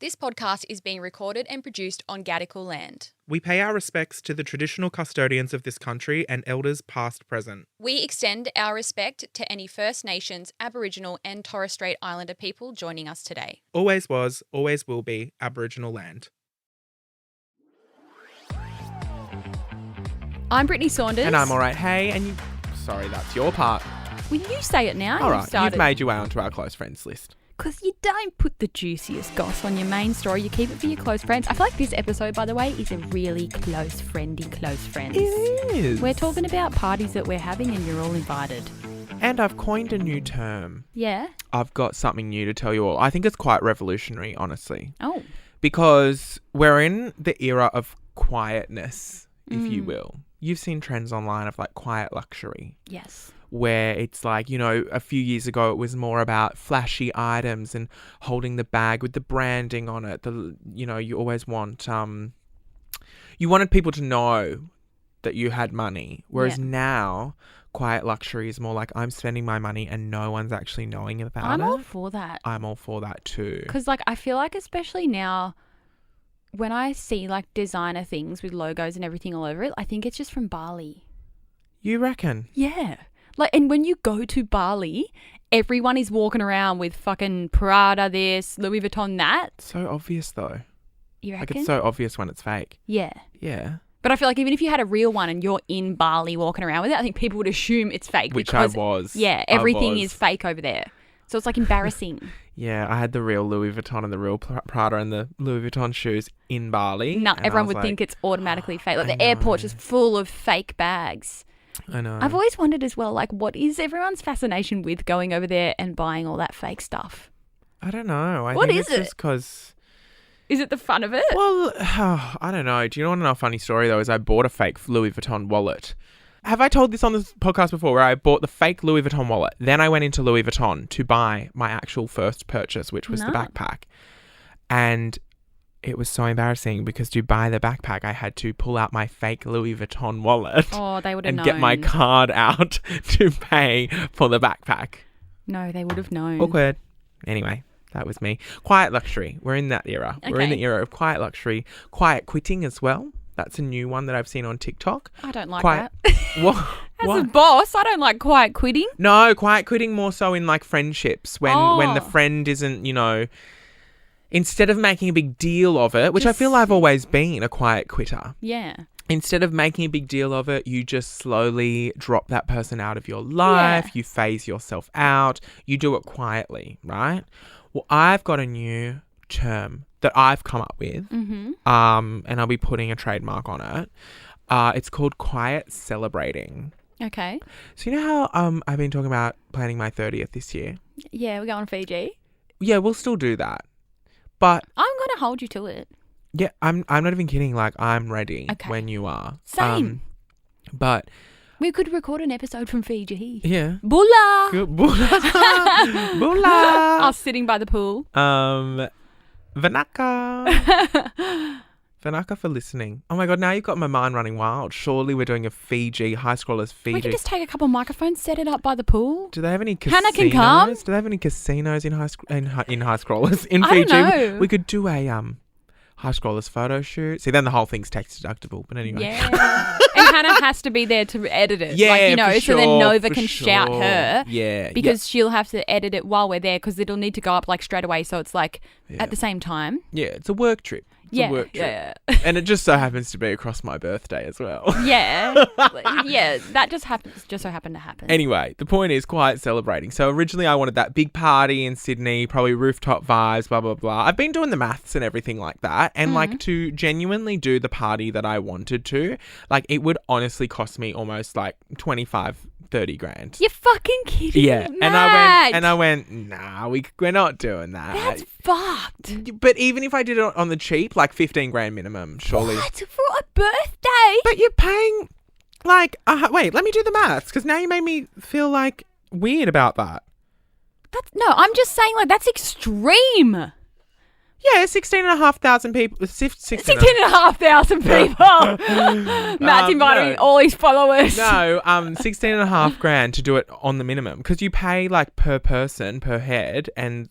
This podcast is being recorded and produced on Gadigal land. We pay our respects to the traditional custodians of this country and elders past present. We extend our respect to any First Nations, Aboriginal and Torres Strait Islander people joining us today. Always was, always will be Aboriginal land. I'm Brittney Saunders. And I'm all right. Hey, and you... Sorry, that's your part. Will you say it now? All right, you've made your way onto our close friends list. Because you don't put the juiciest goss on your main story. You keep it for your close friends. I feel like this episode, by the way, is a really close friends. It is. We're talking about parties that we're having and you're all invited. And I've coined a new term. Yeah? I've got something new to tell you all. I think it's quite revolutionary, honestly. Oh. Because we're in the era of quietness, if you will. You've seen trends online of like quiet luxury. Yes. Where it's like, you know, a few years ago it was more about flashy items and holding the bag with the branding on it. You always want, you wanted people to know that you had money. Whereas now, quiet luxury is more like I'm spending my money and no one's actually knowing about it. I'm all for that. I'm all for that too. Because like I feel like especially now when I see like designer things with logos and everything all over it, I think it's just from Bali. You reckon? Yeah. Like, and when you go to Bali, everyone is walking around with fucking Prada this, Louis Vuitton that. So obvious though. You reckon? Like it's so obvious when it's fake. Yeah. Yeah. But I feel like even if you had a real one and you're in Bali walking around with it, I think people would assume it's fake. Which because, I was. Yeah, everything is fake over there. So it's like embarrassing. Yeah, I had the real Louis Vuitton and the real Prada and the Louis Vuitton shoes in Bali. No, everyone would think it's automatically fake. Like the airport's just full of fake bags. I know. I've always wondered as well, like, what is everyone's fascination with going over there and buying all that fake stuff? I don't know. What think is it's it? Just because... Is it the fun of it? Well, I don't know. Do you want to know a funny story, though? Is I bought a fake Louis Vuitton wallet. Have I told this on this podcast before where I bought the fake Louis Vuitton wallet? Then I went into Louis Vuitton to buy my actual first purchase, which was the backpack. And it was so embarrassing because to buy the backpack, I had to pull out my fake Louis Vuitton wallet. Oh, they would have known. And get my card out to pay for the backpack. No, they would have known. Awkward. Anyway, that was me. Quiet luxury. We're in that era. Okay. We're in the era of quiet luxury. Quiet quitting as well. That's a new one that I've seen on TikTok. I don't like that. What? As a boss, I don't like quiet quitting. No, quiet quitting more so in like friendships when the friend isn't, instead of making a big deal of it, which I feel I've always been a quiet quitter. Yeah. Instead of making a big deal of it, you just slowly drop that person out of your life. Yeah. You phase yourself out. You do it quietly, right? Well, I've got a new term that I've come up with, and I'll be putting a trademark on it. It's called quiet celebrating. Okay. So you know how I've been talking about planning my 30th this year? Yeah, we're going to Fiji. Yeah, we'll still do that. But I'm going to hold you to it. Yeah, I'm not even kidding. Like, I'm ready when you are. Same. But we could record an episode from Fiji. Yeah. Bula. Bula. Bula. Us sitting by the pool. Vanaka. Vanaka for listening. Oh my God, now you've got my mind running wild. Surely we're doing a Fiji, high scrollers Fiji. We could just take a couple microphones, set it up by the pool. Do they have any casinos? Hannah can come. Do they have any casinos in high scrollers in Fiji? I don't know. We could do a high scrollers photo shoot. See, then the whole thing's tax deductible. But anyway. Yeah. And Hannah has to be there to edit it. Yeah, so then Nova can shout her. Yeah. Because she'll have to edit it while we're there because it'll need to go up like straight away. So it's like at the same time. Yeah, it's a work trip. A work trip. Yeah. And it just so happens to be across my birthday as well. Yeah. Yeah, that just so happened to happen. Anyway, the point is quiet celebrating. So originally I wanted that big party in Sydney, probably rooftop vibes, blah, blah, blah. I've been doing the maths and everything like that. And like to genuinely do the party that I wanted to, like it would honestly cost me almost like 25-30 grand. You're fucking kidding. Yeah. Matt. And I went, nah, we're not doing that. That's fucked. But even if I did it on the cheap, like 15 grand minimum, surely. What? For a birthday? But you're paying like, wait, let me do the maths because now you made me feel like weird about that. I'm just saying like that's extreme. Yeah, 16,500 people. 16,500 people. Matt's inviting all his followers. No, 16.5 grand to do it on the minimum, because you pay like per person, per head, and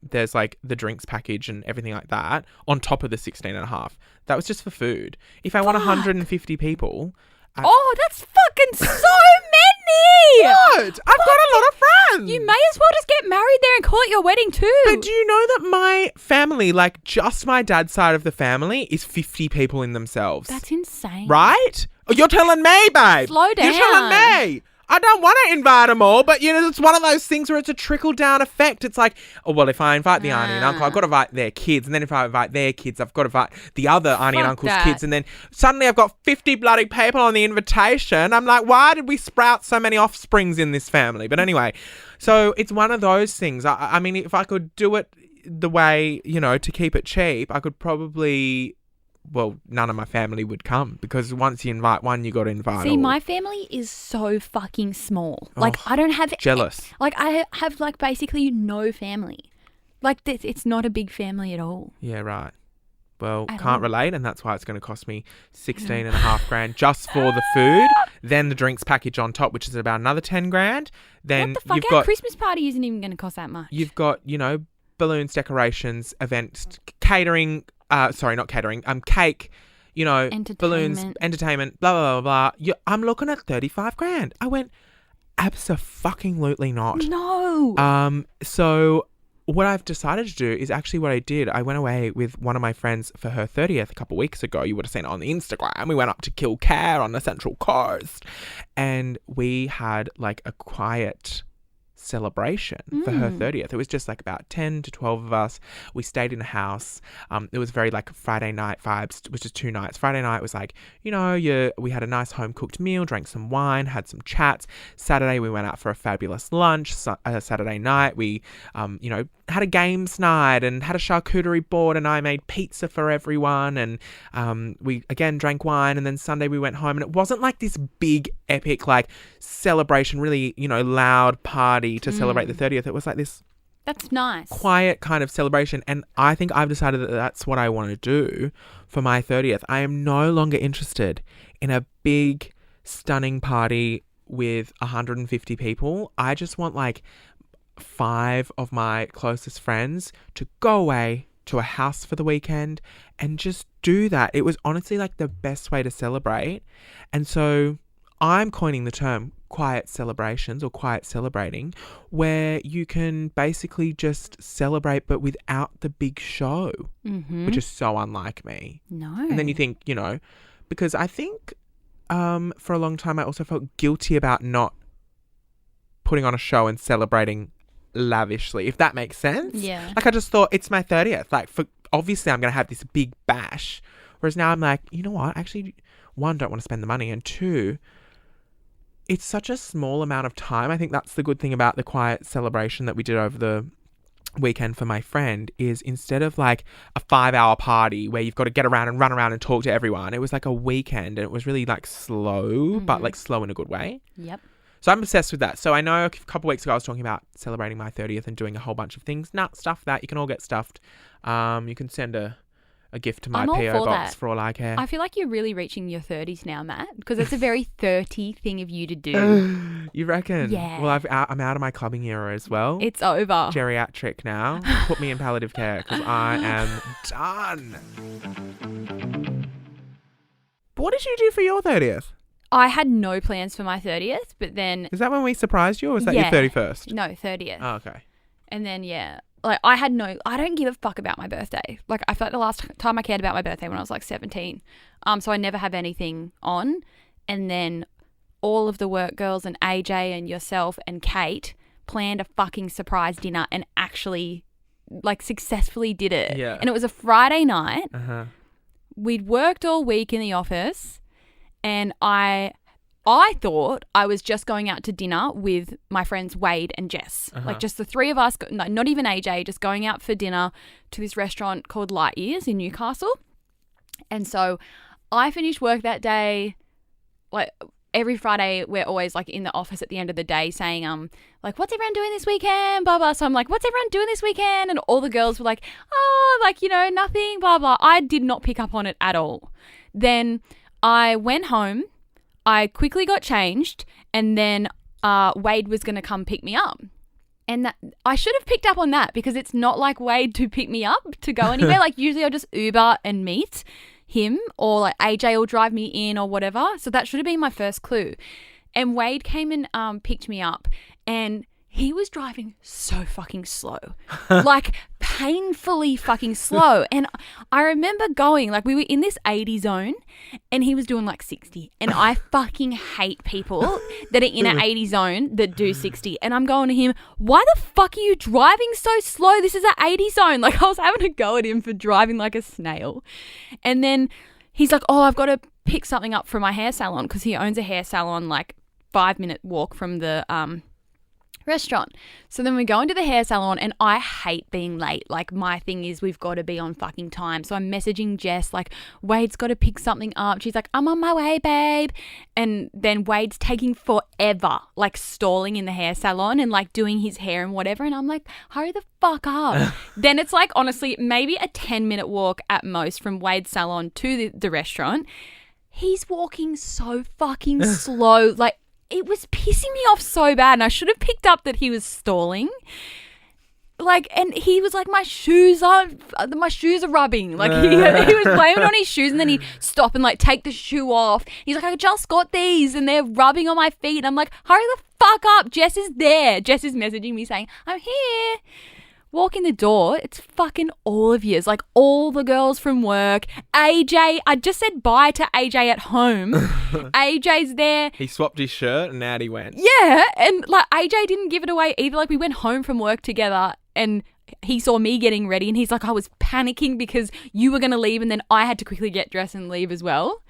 there's like the drinks package and everything like that on top of the 16.5. That was just for food. If I want 150 people. Oh, that's fucking so many! What? I've got a lot of friends. You may as well just get married there and call it your wedding too. But do you know that my family, like just my dad's side of the family, is 50 people in themselves? That's insane. Right? Oh, you're telling me, babe. Slow down. You're telling me. I don't want to invite them all, but, it's one of those things where it's a trickle-down effect. It's like, oh, well, if I invite the auntie and uncle, I've got to invite their kids. And then if I invite their kids, I've got to invite the other auntie and uncle's kids. And then suddenly I've got 50 bloody people on the invitation. I'm like, why did we sprout so many offsprings in this family? But anyway, so it's one of those things. I mean, if I could do it the way, to keep it cheap, I could probably... Well, none of my family would come, because once you invite one, you got to invite all. My family is so fucking small. Like, I don't have... Jealous. Like, I have, like, basically no family. Like, it's not a big family at all. Yeah, right. Well, can't relate, and that's why it's going to cost me 16.5 grand just for the food. Then the drinks package on top, which is about another 10 grand. Then what the fuck? you've Our got... Christmas party isn't even going to cost that much. You've got, balloons, decorations, events, catering... sorry, not catering. Cake, balloons, entertainment, blah, blah, blah, blah. I'm looking at 35 grand. I went, abso-fucking-lutely not. No. So what I've decided to do is actually what I did. I went away with one of my friends for her 30th a couple of weeks ago. You would have seen it on the Instagram. We went up to Kilcare on the Central Coast, and we had like a quiet celebration for her 30th. It was just like about 10 to 12 of us. We stayed in a house. It was very like Friday night vibes. It was just 2 nights. Friday night was like, we had a nice home cooked meal, drank some wine, had some chats. Saturday we went out for a fabulous lunch. Saturday night we had a games night and had a charcuterie board, and I made pizza for everyone, and we again drank wine. And then Sunday we went home, and it wasn't like this big epic like celebration, really loud party to celebrate the 30th. It was like this That's nice. quiet kind of celebration. And I think I've decided that that's what I want to do for my 30th. I am no longer interested in a big, stunning party with 150 people. I just want like 5 of my closest friends to go away to a house for the weekend and just do that. It was honestly like the best way to celebrate. And so I'm coining the term quiet celebrations or quiet celebrating, where you can basically just celebrate but without the big show, which is so unlike me. No. And then you think, because I think for a long time I also felt guilty about not putting on a show and celebrating lavishly, if that makes sense. Yeah. Like I just thought it's my 30th. Like obviously I'm going to have this big bash. Whereas now I'm like, you know what? Actually, 1, don't want to spend the money, and 2, it's such a small amount of time. I think that's the good thing about the quiet celebration that we did over the weekend for my friend, is instead of like a 5-hour party where you've got to get around and run around and talk to everyone, it was like a weekend, and it was really like slow, but like slow in a good way. Yep. So I'm obsessed with that. So I know a couple of weeks ago I was talking about celebrating my 30th and doing a whole bunch of things. Stuff that. You can all get stuffed. You can send a gift to my PO box for all I care. I feel like you're really reaching your 30s now, Matt, because it's a very 30 thing of you to do. You reckon? Yeah. Well, I'm out of my clubbing era as well. It's over. Geriatric now. Put me in palliative care because I am done. But what did you do for your 30th? I had no plans for my 30th, but then... Is that when we surprised you, or was that your 31st? No, 30th. Oh, okay. And then, like I don't give a fuck about my birthday. Like I feel like the last time I cared about my birthday when I was like 17. So I never have anything on. And then all of the work girls and AJ and yourself and Kate planned a fucking surprise dinner and actually like successfully did it. Yeah. And it was a Friday night. Uh-huh. We'd worked all week in the office, and I thought I was just going out to dinner with my friends Wade and Jess. Like just the 3 of us, not even AJ, just going out for dinner to this restaurant called Light Years in Newcastle. And so I finished work that day. Like every Friday we're always like in the office at the end of the day saying, like, what's everyone doing this weekend? Blah, blah. So I'm like, what's everyone doing this weekend? And all the girls were like, oh, like, you know, nothing, blah, blah. I did not pick up on it at all. Then I went home. I quickly got changed, and then Wade was going to come pick me up. And that, I should have picked up on that because it's not like Wade to pick me up to go anywhere. Like usually I'll just Uber and meet him, or like AJ will drive me in or whatever. So that should have been my first clue. And Wade came and picked me up, and he was driving so fucking slow, like painfully fucking slow. And I remember going, like, we were in this 80 zone and he was doing like 60. And I fucking hate people that are in an 80 zone that do 60. And I'm going to him, why the fuck are you driving so slow? This is an 80 zone. Like, I was having a go at him for driving like a snail. And then he's like, oh, I've got to pick something up from my hair salon, because he owns a hair salon like 5-minute walk from the restaurant. So then we go into the hair salon, and I hate being late. Like, my thing is we've got to be on fucking time. So I'm messaging Jess like, Wade's got to pick something up. She's like, I'm on my way, babe. And then Wade's taking forever, like stalling in the hair salon and like doing his hair and whatever. And I'm like, hurry the fuck up. Then it's like, honestly, maybe a 10-minute walk at most from Wade's salon to the restaurant. He's walking so fucking slow. Like, it was pissing me off so bad, and I should have picked up that he was stalling. Like, and he was like, my shoes are rubbing. Like, he was blaming on his shoes, and then he'd stop and like take the shoe off. He's like, I just got these and they're rubbing on my feet. And I'm like, hurry the fuck up. Jess is there. Jess is messaging me saying, I'm here. Walk in the door, it's fucking all of yous, like all the girls from work. AJ, I just said bye to AJ at home. AJ's there. He swapped his shirt and out he went. Yeah, and like AJ didn't give it away either. Like, we went home from work together, and he saw me getting ready, and he's like, I was panicking because you were going to leave, and then I had to quickly get dressed and leave as well.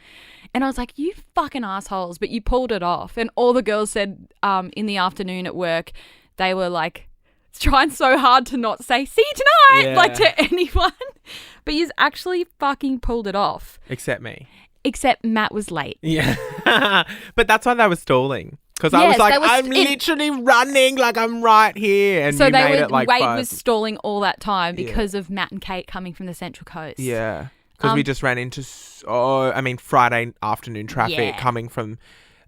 And I was like, you fucking assholes, but you pulled it off. And all the girls said in the afternoon at work, they were like, trying so hard to not say see you tonight, like, to anyone. But he's actually fucking pulled it off. Except me. Except Matt was late. Yeah. But that's why they were stalling. Because I was like, I'm literally running, like I'm right here. And so you made it like Wade was stalling all that time because of Matt and Kate coming from the Central Coast. Yeah. Because we just ran into, Friday afternoon traffic coming from,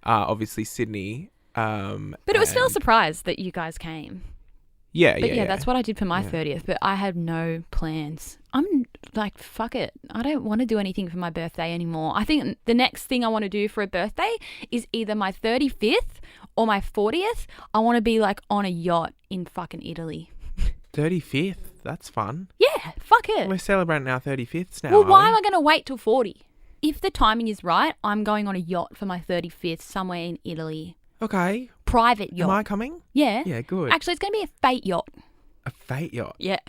obviously, Sydney. But it was still a surprise that you guys came. Yeah, but that's what I did for my 30th, but I had no plans. I'm like, fuck it. I don't want to do anything for my birthday anymore. I think the next thing I want to do for a birthday is either my 35th or my 40th. I want to be like on a yacht in fucking Italy. 35th? That's fun. Yeah, fuck it. We're celebrating our 35th now. Well, why am I going to wait till 40? If the timing is right, I'm going on a yacht for my 35th somewhere in Italy. Okay. Private yacht. Am I coming? Yeah. Yeah, good. Actually, it's going to be a fate yacht. A fate yacht? Yeah.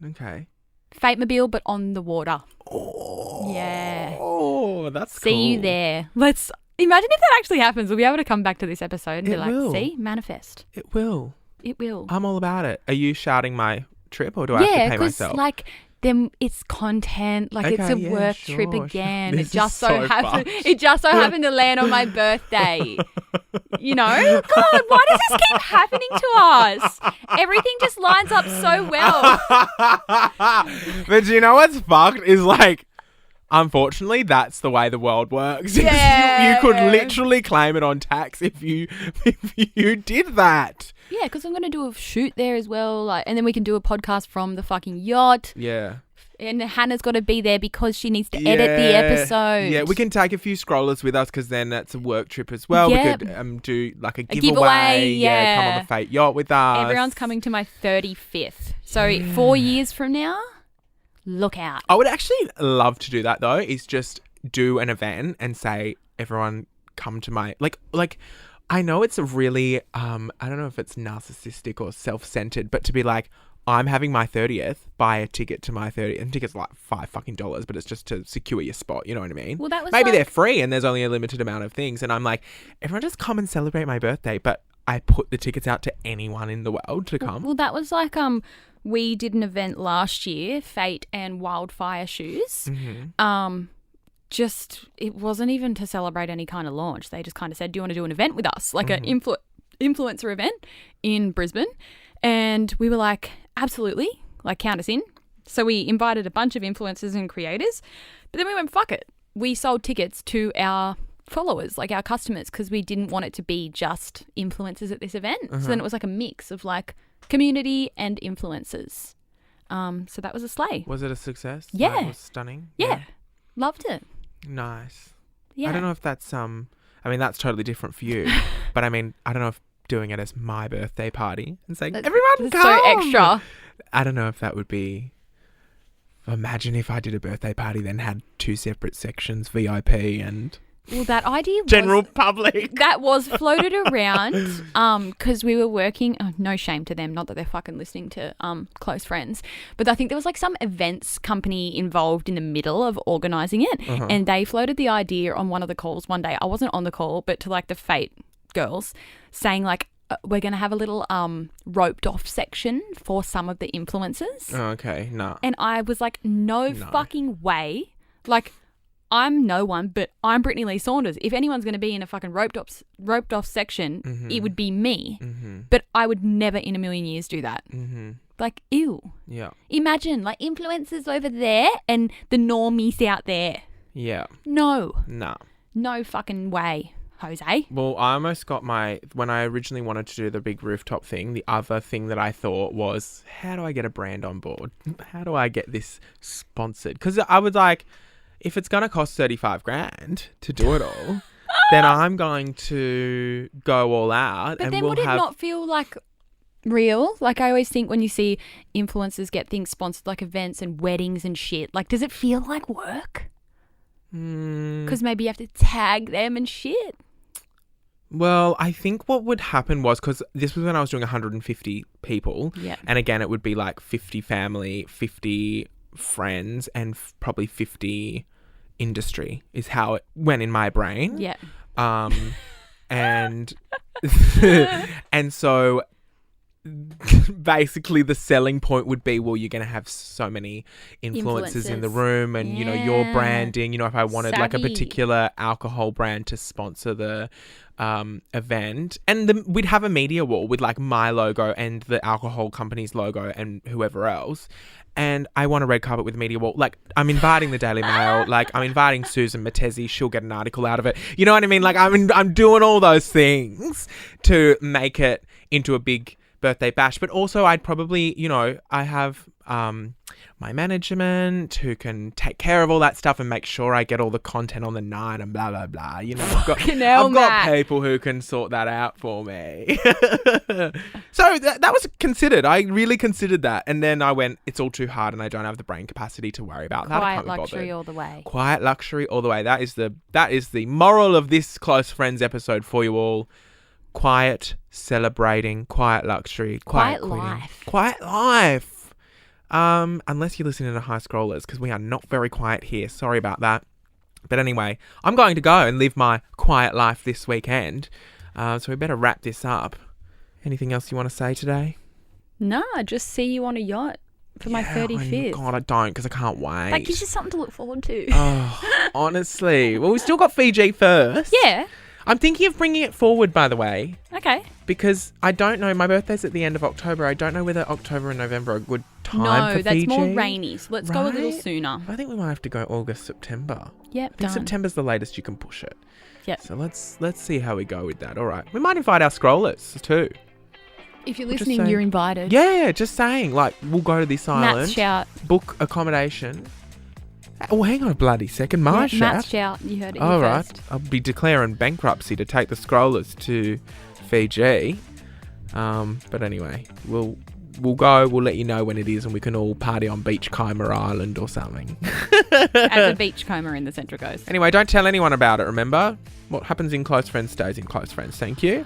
Okay. Fate-mobile, but on the water. Oh. Yeah. Oh, that's cool. See you there. Let's imagine if that actually happens. We'll be able to come back to this episode and be like, will. see, manifest. It will. It will. I'm all about it. Are you shouting my trip, or do I have to pay myself? Yeah, because like then it's content. Like, it's a work trip again. This it just is so happened. fucked. It just so happened to land on my birthday. You know, God, why does this keep happening to us? Everything just lines up so well. But you know what's fucked is, like, unfortunately, that's the way the world works. Yeah. You could literally claim it on tax if you did that. Yeah, because I'm going to do a shoot there as well. Like, and then we can do a podcast from the fucking yacht. Yeah. And Hannah's got to be there because she needs to edit the episode. Yeah, we can take a few scrollers with us because then that's a work trip as well. Yeah. We could do like a giveaway. Yeah. Come on the fate yacht with us. Everyone's coming to my 35th. So 4 years from now, look out. I would actually love to do that though, is just do an event and say, everyone come to my, like I know it's a really, I don't know if it's narcissistic or self-centered, but to be like, I'm having my 30th, buy a ticket to my 30th. And tickets are like $5, but it's just to secure your spot. You know what I mean? Well, that was maybe they're free and there's only a limited amount of things. And I'm like, everyone just come and celebrate my birthday. But I put the tickets out to anyone in the world to come. Well, that was like, we did an event last year, Fate and Wildfire Shoes. Mm-hmm. it wasn't even to celebrate any kind of launch. They just kind of said, do you want to do an event with us? Like an influencer event in Brisbane. And we were like, absolutely, like count us in. So we invited a bunch of influencers and creators, but then we went, fuck it. We sold tickets to our followers, like our customers, because we didn't want it to be just influencers at this event. So then it was like a mix of like community and influencers. So that was a slay. Was it a success? Yeah. Like, it was stunning? Yeah. Loved it. Nice. Yeah. I don't know if that's, I mean, that's totally different for you, but I mean, I don't know if doing it as my birthday party and saying, everyone come! So extra. I don't know if that would be... Imagine if I did a birthday party then had 2 separate sections, VIP and... Well, that idea was... General public. That was floated around because we were working... Oh, no shame to them, not that they're fucking listening to Close Friends. But I think there was like some events company involved in the middle of organising it. And they floated the idea on one of the calls one day. I wasn't on the call, but to like the Fate girls saying like, we're going to have a little roped off section for some of the influencers. Oh, okay, no. And I was like, no fucking way. Like, I'm no one, but I'm Brittney Lee Saunders. If anyone's going to be in a fucking roped off section, it would be me. But I would never in a million years do that. Like, ew. Yeah. Imagine, like, influencers over there and the normies out there. Yeah. No. No. No fucking way. Jose? Well, I almost got when I originally wanted to do the big rooftop thing, the other thing that I thought was, how do I get a brand on board? How do I get this sponsored? Because I was like, if it's going to cost $35,000 to do it all, then I'm going to go all out. But and then we'll would it not feel like real? Like I always think when you see influencers get things sponsored, like events and weddings and shit, like does it feel like work? Because maybe you have to tag them and shit. Well, I think what would happen was, because this was when I was doing 150 people. Yeah. And again, it would be like 50 family, 50 friends, and probably 50 industry is how it went in my brain. Yeah. And and so basically the selling point would be, well, you're going to have so many influencers in the room and, you know, your branding, you know, if I wanted like a particular alcohol brand to sponsor the event, and we'd have a media wall with like my logo and the alcohol company's logo and whoever else. And I want a red carpet with a media wall. Like, I'm inviting the Daily Mail. Like, I'm inviting Susan Matesi. She'll get an article out of it. You know what I mean? Like, I'm doing all those things to make it into a big birthday bash. But also, I'd probably, you know, I have my management who can take care of all that stuff and make sure I get all the content on the night and blah, blah, blah. You know, I've got people who can sort that out for me. So that was considered. I really considered that. And then I went, it's all too hard and I don't have the brain capacity to worry about that. Quiet luxury all the way. Quiet luxury all the way. That is the moral of this Close Friends episode for you all. Quiet celebrating, quiet luxury, quiet life. Quiet life. Unless you're listening to High Scrollers, because we are not very quiet here. Sorry about that. But anyway, I'm going to go and live my quiet life this weekend. So we better wrap this up. Anything else you want to say today? No, just see you on a yacht for my 35th. God, I don't, because I can't wait. That gives you something to look forward to. Oh, honestly. Well, we still got Fiji first. Yeah. I'm thinking of bringing it forward, by the way. Okay. Because I don't know. My birthday's at the end of October. I don't know whether October and November are a good time for Fiji. No, that's more rainy. So let's go a little sooner. I think we might have to go August, September. Yep, I think done. September's the latest you can push it. Yep. So let's see how we go with that. All right. We might invite our scrollers too. If you're listening, you're invited. Yeah, just saying. Like, we'll go to this island. Matt's shout. Book accommodation. Oh, hang on a bloody second. My shout. Matt's shout. You heard it All here right. first. I'll be declaring bankruptcy to take the scrollers to Fiji. But anyway, we'll go. We'll let you know when it is, and we can all party on Beachcomber Island or something. At the Beachcomber in the Central Coast. Anyway, don't tell anyone about it. Remember, what happens in Close Friends stays in Close Friends. Thank you.